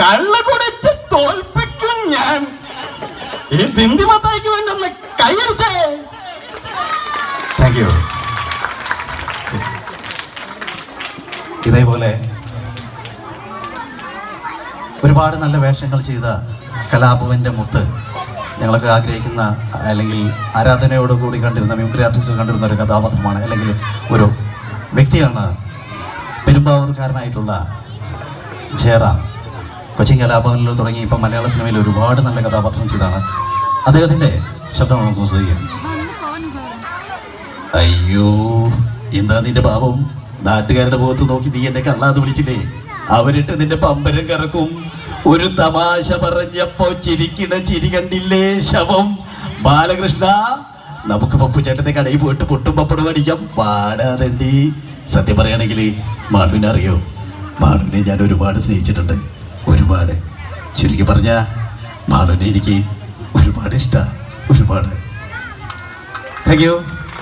കള്ള് കുടിച്ച് തോൽപ്പിക്കും ഞാൻ. ഈ ദിന്തി മത്തായിക്ക് വേണ്ടി ഒന്ന് കൈയടിച്ചേ. Thank you. ഇതേപോലെ ഒരുപാട് നല്ല വേഷങ്ങൾ ചെയ്ത കലാഭവന്റെ മുത്ത് ഞങ്ങളൊക്കെ ആഗ്രഹിക്കുന്ന അല്ലെങ്കിൽ ആരാധനയോടുകൂടി കണ്ടിരുന്ന മിമിക്രി ആർട്ടിസ്റ്റുകൾ കണ്ടിരുന്ന ഒരു കഥാപാത്രമാണ്, അല്ലെങ്കിൽ ഒരു വ്യക്തിയാണ് പെരുമ്പാവൂർക്കാരനായിട്ടുള്ള ജയറാം. കൊച്ചിൻ കലാഭവനിൽ തുടങ്ങി ഇപ്പം മലയാള സിനിമയിൽ ഒരുപാട് നല്ല കഥാപാത്രം ചെയ്താണ്. അദ്ദേഹത്തിൻ്റെ ശബ്ദം നമുക്ക് ശ്രദ്ധിക്കാം. അയ്യോ, എന്താ നിന്റെ പാപം? നാട്ടുകാരുടെ മുഖത്ത് നോക്കി നീ എന്നെ കള്ളാന്ന് വിളിച്ചില്ലേ? അവരിട്ട് നിന്റെ പമ്പരം കറക്കും. ഒരു തമാശ പറഞ്ഞപ്പോ ചിരിക്കണ ചിരി കണ്ടില്ലേ ശവം. ബാലകൃഷ്ണ, നമുക്ക് പപ്പു ചേട്ടന്റെ കടയിൽ പോയിട്ട് പൊട്ടും പപ്പടും അടിക്കാം. പാടാതണ്ടി. സത്യം പറയുകയാണെങ്കിൽ മാളുവിനെ അറിയോ? മാളുവിനെ ഞാൻ ഒരുപാട് സ്നേഹിച്ചിട്ടുണ്ട്, ഒരുപാട്. ചുരുക്കി പറഞ്ഞ മാളുവിനെ എനിക്ക് ഒരുപാട് ഇഷ്ടമാണ്, ഒരുപാട്. Thank you.